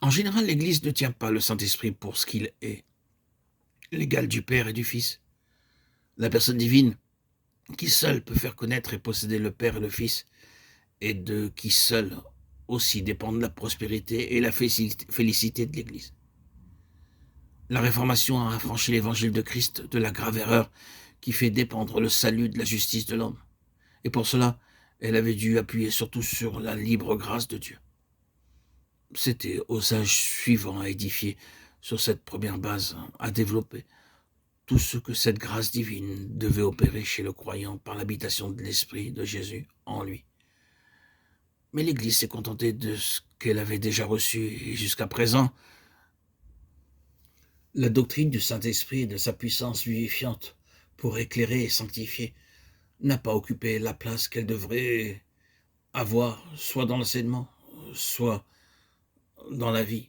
En général, l'Église ne tient pas le Saint-Esprit pour ce qu'il est, l'égal du Père et du Fils. La personne divine qui seule peut faire connaître et posséder le Père et le Fils, et de qui seule aussi dépendent la prospérité et la félicité de l'Église. La Réformation a affranchi l'Évangile de Christ de la grave erreur qui fait dépendre le salut de la justice de l'homme. Et pour cela, elle avait dû appuyer surtout sur la libre grâce de Dieu. C'était aux âges suivants à édifier sur cette première base, à développer tout ce que cette grâce divine devait opérer chez le croyant par l'habitation de l'Esprit de Jésus en lui. Mais l'Église s'est contentée de ce qu'elle avait déjà reçu, et jusqu'à présent, la doctrine du Saint-Esprit et de sa puissance vivifiante pour éclairer et sanctifier n'a pas occupé la place qu'elle devrait avoir, soit dans l'enseignement, soit dans la vie.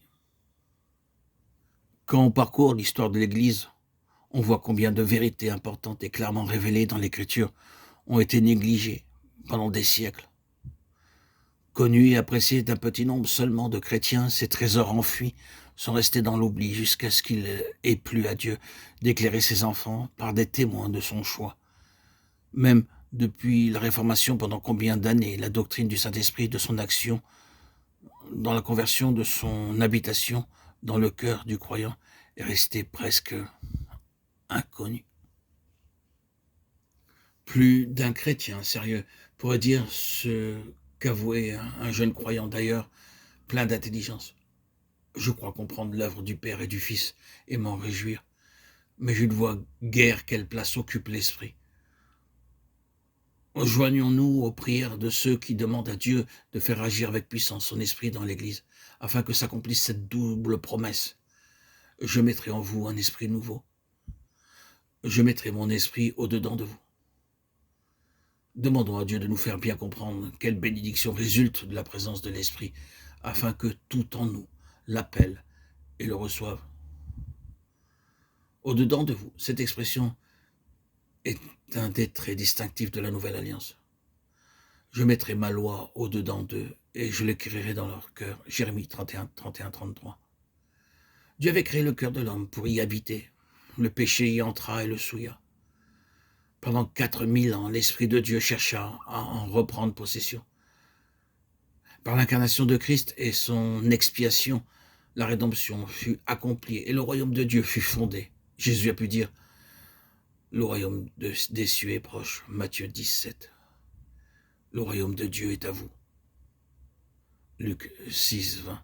Quand on parcourt l'histoire de l'Église, on voit combien de vérités importantes et clairement révélées dans l'Écriture ont été négligées pendant des siècles. Connus et appréciés d'un petit nombre seulement de chrétiens, ces trésors enfuis sont restés dans l'oubli jusqu'à ce qu'il ait plu à Dieu d'éclairer ses enfants par des témoins de son choix. Même depuis la Réformation, pendant combien d'années, la doctrine du Saint-Esprit, de son action, dans la conversion de son habitation dans le cœur du croyant, est restée presque inconnue. Plus d'un chrétien sérieux pourrait dire ce qu'avouait un jeune croyant d'ailleurs, plein d'intelligence. Je crois comprendre l'œuvre du Père et du Fils et m'en réjouir, mais je ne vois guère quelle place occupe l'Esprit. Joignons-nous aux prières de ceux qui demandent à Dieu de faire agir avec puissance son Esprit dans l'Église, afin que s'accomplisse cette double promesse. Je mettrai en vous un esprit nouveau. Je mettrai mon esprit au-dedans de vous. Demandons à Dieu de nous faire bien comprendre quelle bénédiction résulte de la présence de l'Esprit, afin que tout en nous l'appelle et le reçoive. Au-dedans de vous, cette expression est un des traits distinctifs de la Nouvelle Alliance. Je mettrai ma loi au-dedans d'eux et je l'écrirai dans leur cœur. Jérémie 31, 31, 33. Dieu avait créé le cœur de l'homme pour y habiter. Le péché y entra et le souilla. Pendant 4000 ans, l'Esprit de Dieu chercha à en reprendre possession. Par l'incarnation de Christ et son expiation, la rédemption fut accomplie et le royaume de Dieu fut fondé. Jésus a pu dire, le royaume des cieux est proche, Matthieu 17. Le royaume de Dieu est à vous, Luc 6, 20.